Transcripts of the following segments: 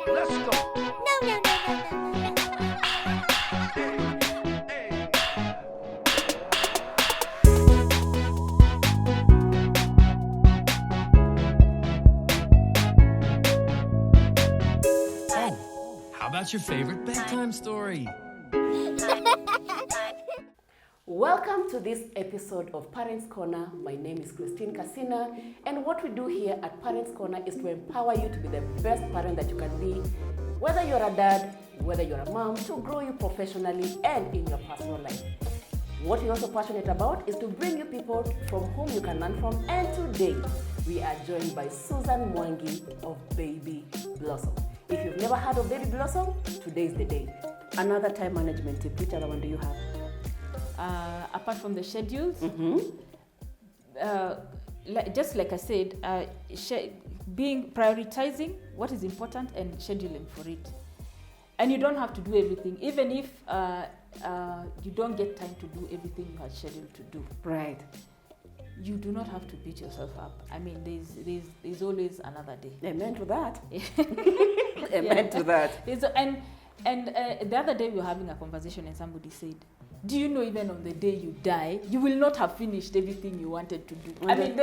Let's go. No. How about your favorite bedtime story? Welcome to this episode of Parents Corner. My name is Christine Kasina, and what we do here at Parents Corner is to empower you to be the best parent that you can be, whether you're a dad, whether you're a mom, to grow you professionally and in your personal life. What we're also passionate about is to bring you people from whom you can learn from, and today we are joined by Susan Wangui of Baby Blossom. If you've never heard of Baby Blossom, today is the day. Another time management tip, which other one do you have? Apart from the schedules, just like I said, prioritizing what is important and scheduling for it. And you don't have to do everything, even if you don't get time to do everything you had scheduled to do. Right. You do not have to beat yourself up. I mean, there's always another day. Amen to that. Amen to that. And the other day we were having a conversation and somebody said, do you know even on the day you die, you will not have finished everything you wanted to do. I mean,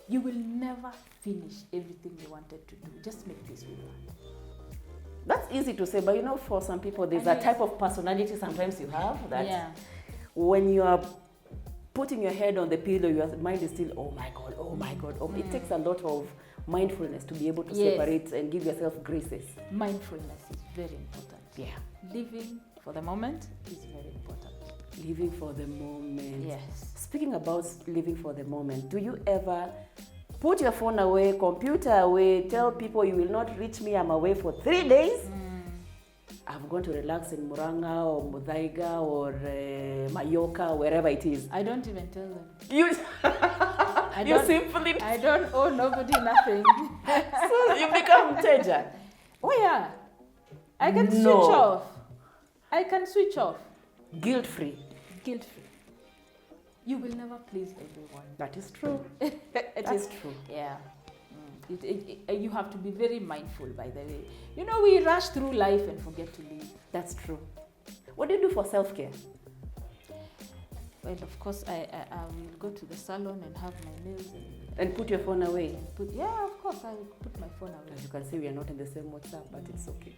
you will never finish everything you wanted to do. Just make peace with that. That's easy to say, but you know, for some people, there's a type of personality sometimes you have that when you are putting your head on the pillow, your mind is still, oh my God. It takes a lot of mindfulness to be able to separate and give yourself graces. Mindfulness is very important. Yeah. Living for the moment is very important. Living for the moment. Yes. Speaking about living for the moment, do you ever put your phone away, computer away, tell people you will not reach me, I'm away for 3 days? I'm going to relax in Muranga or Muthaiga or Mayoka, wherever it is. I don't even tell them. I don't owe nobody nothing. So you become Teja. Oh yeah. I can switch off. I can switch off. Guilt-free. Guilt-free. You will never please everyone. That is true. That's true. Yeah. You have to be very mindful, by the way. You know, we rush through life and forget to live. That's true. What do you do for self-care? Well, of course, I will go to the salon and have my nails. And put your phone away? Of course, I will put my phone away. As you can see, we are not in the same WhatsApp, but it's okay.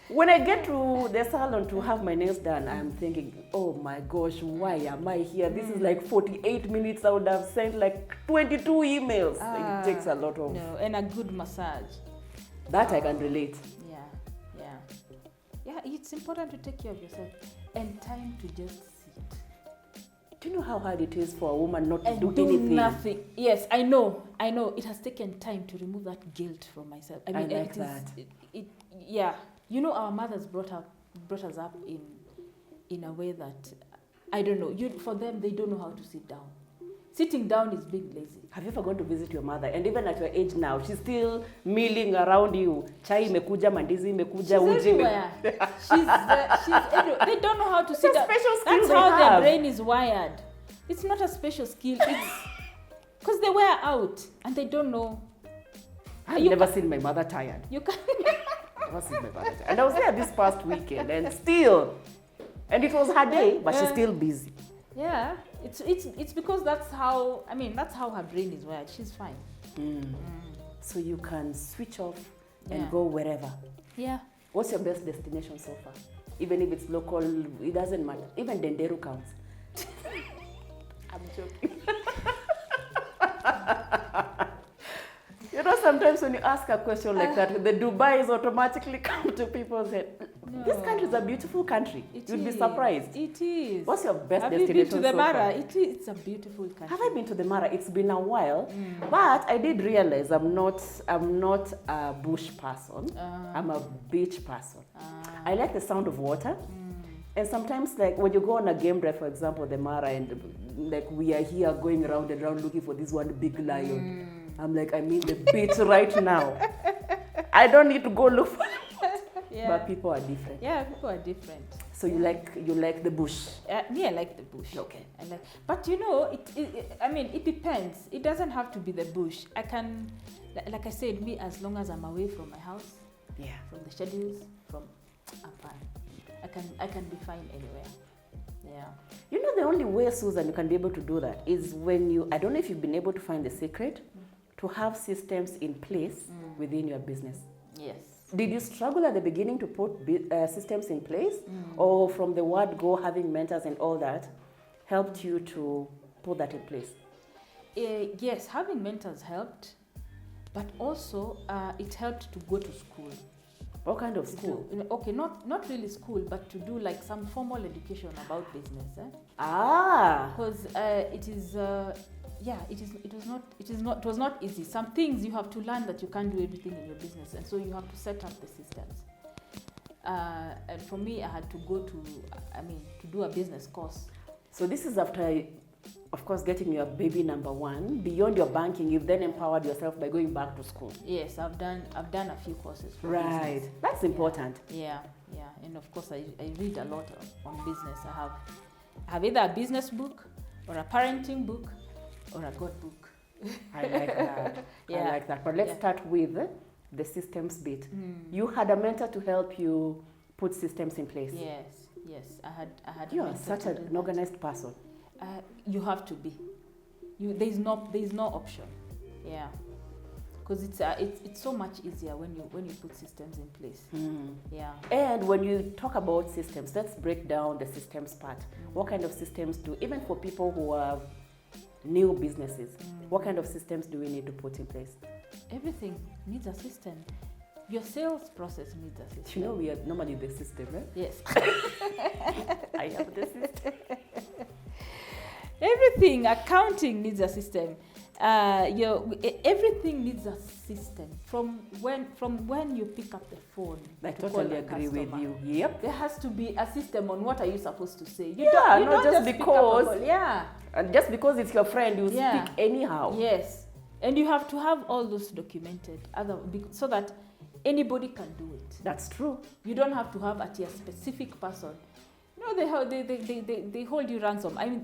When I get to the salon to have my nails done, I'm thinking, oh my gosh, why am I here? This is like 48 minutes. I would have sent like 22 emails. It takes a lot of... No, and a good massage. That I can relate. Yeah, it's important to take care of yourself. And time to just sit. Do you know how hard it is for a woman not to do anything? Nothing. Yes, I know. It has taken time to remove that guilt from myself. I mean, I like that. You know, our mothers brought us up in a way that, I don't know, for them, they don't know how to sit down. Sitting down is being lazy. Have you ever gone to visit your mother? And even at your age now, she's still milling around you. Chai imekuja, mandizi imekuja, uji everywhere. She's everywhere. They don't know how to sit down. Special skill. That's how their brain is wired. It's not a special skill. It's because they wear out and they don't know. I've never seen my mother tired. You can. And I was there this past weekend, and it was her day, but she's still busy. Yeah, it's because that's how her brain is wired. She's fine. So you can switch off and go wherever. Yeah. What's your best destination so far? Even if it's local, it doesn't matter. Even Denderu counts. I'm joking. You know, sometimes when you ask a question like that, the Dubais automatically come to people's head. No. This country is a beautiful country. You'd be surprised. It is. What's your best destination Have you been to the so Mara? far? It's a beautiful country. Have I been to the Mara? It's been a while, but I did realize I'm not a bush person. I'm a beach person. I like the sound of water. And sometimes, like when you go on a game drive, for example, the Mara, and like we are here going around and around looking for this one big lion. I'm like, I'm in the beach right now. I don't need to go look for it. But people are different. Yeah, people are different. So you like the bush? Me, I like the bush. Okay. But it depends. It doesn't have to be the bush. I can, like I said, me, as long as I'm away from my house, from the schedules, I'm fine. I can be fine anywhere. Yeah. You know, the only way, Susan, you can be able to do that is when I don't know if you've been able to find the secret to have systems in place within your business. Yes. Did you struggle at the beginning to put systems in place, or from the word go, having mentors and all that helped you to put that in place? Yes, having mentors helped, but also it helped to go to school. What kind of school? Okay, not really school, but to do like some formal education about business. Because it was not easy. Some things you have to learn that you can't do everything in your business, and so you have to set up the systems. And for me, I had to go to do a business course. So this is after, of course, getting your baby number one. Beyond your banking, you've then empowered yourself by going back to school. Yes, I've done a few courses. For right, business. That's important. Yeah, and of course I read a lot on business. I have either a business book or a parenting book or a God book. I like that. I like that. But let's start with the systems bit. You had a mentor to help you put systems in place. Yes, I had. You are such an organized person. You have to be. There's no option. Yeah, because it's so much easier when you put systems in place. Yeah. And when you talk about systems, let's break down the systems part. What kind of systems even for people who are new businesses, what kind of systems do we need to put in place? Everything needs a system. Your sales process needs a system. You know, we are normally the system, right? Yes. I have the system. Everything, accounting needs a system. Everything needs a system. From when you pick up the phone. I totally agree with you. Yep. There has to be a system on what are you supposed to say. You don't just because. And just because it's your friend, you speak anyhow. Yes, and you have to have all those documented, so that anybody can do it. That's true. You don't have to have a specific person. They hold you ransom. I mean,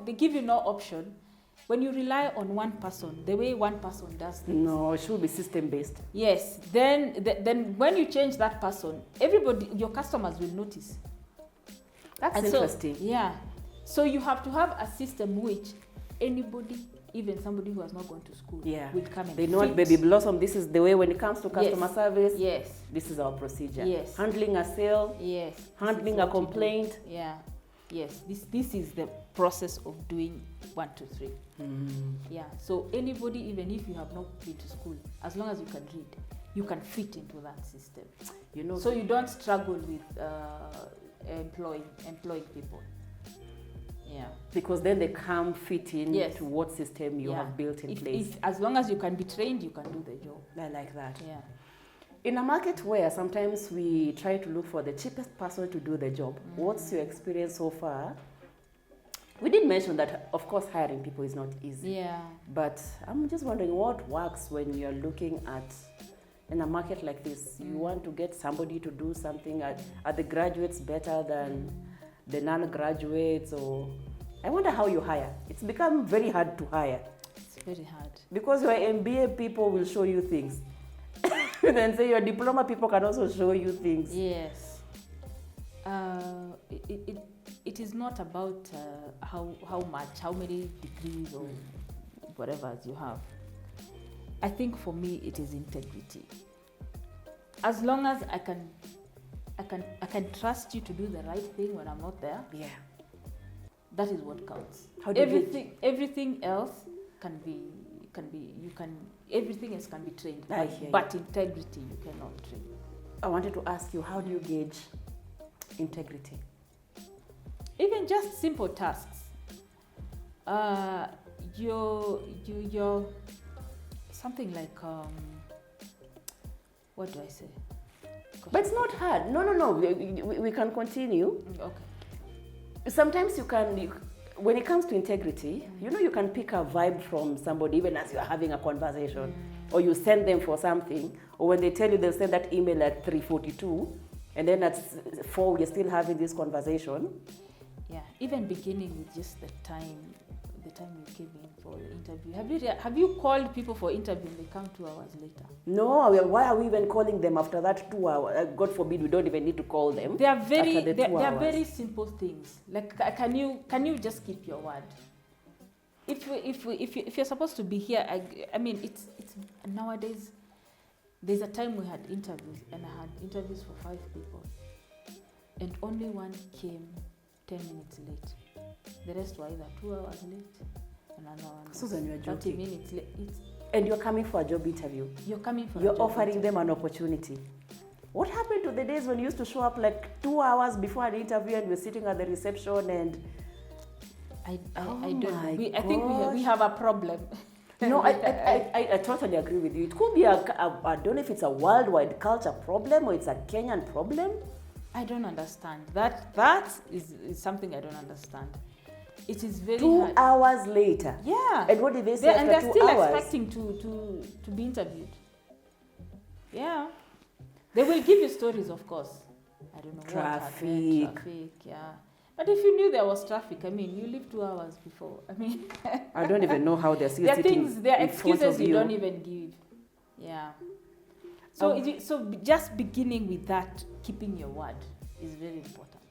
they give you no option. When you rely on one person, the way one person does things. No, it should be system based. Yes. Then when you change that person, your customers will notice. That's interesting. So you have to have a system which anybody, even somebody who has not gone to school, will come and they know what Baby Blossom, this is the way when it comes to customer service. Yes. This is our procedure. Yes. Handling a sale. Yes. Handling a complaint. Yeah. Yes. This is the process of doing 1, 2, 3. Yeah. So anybody, even if you have not been to school, as long as you can read, you can fit into that system. So you don't struggle with employing people. Yeah. Because then they come fit in to what system you have built in place. As long as you can be trained, you can do the job. I like that. Yeah. In a market where sometimes we try to look for the cheapest person to do the job, what's your experience so far? We did mention that, of course, hiring people is not easy. Yeah. But I'm just wondering what works when you're looking at, in a market like this, you want to get somebody to do something. Are the graduates better than the non-graduates? Or I wonder how you hire. It's become very hard to hire. It's very hard. Because your MBA people will show you things. Then say your diploma people can also show you things. Yes. It is not about how many degrees or whatever you have. I think for me it is integrity. As long as I can trust you to do the right thing when I'm not there. Yeah. That is what counts. Everything else everything else can be trained. But integrity you cannot train. I wanted to ask you, how do you gauge integrity? Even just simple tasks. You're something like what do I say? But it's not hard. No. We can continue. Okay. Sometimes you can, when it comes to integrity, you can pick a vibe from somebody even as you're having a conversation, or you send them for something, or when they tell you they'll send that email at 3:42, And then at 4, we're still having this conversation. Yeah, even beginning with just the time you came in for the interview. Have you called people for interview and they come 2 hours later? No, why are we even calling them after that 2 hours? God forbid, we don't even need to call them. They are very simple things. Like, can you just keep your word? If you're supposed to be here, I mean, it's nowadays. There's a time we had interviews, and I had interviews for 5 people, and only one came 10 minutes late. The rest were either 2 hours late, and another one Susan, you're 30 joking. minutes late. And you're coming for a job interview. You're offering them an opportunity. What happened to the days when you used to show up like 2 hours before an interview and we're sitting at the reception and... I don't know. I think we have a problem. No, I totally agree with you. It could be I don't know if it's a worldwide culture problem or it's a Kenyan problem. I don't understand. That is something I don't understand. It is very 2 hard. hours later. Yeah. And what did they say after 2 hours? And they're still expecting to be interviewed. Yeah. They will give you stories, of course. I don't know Traffic, yeah. But if you knew there was traffic, I mean, you leave 2 hours before. I mean, I don't even know how they're still there are sitting things, there are in front excuses of you don't even give. Yeah. So, just beginning with that, keeping your word, is very important.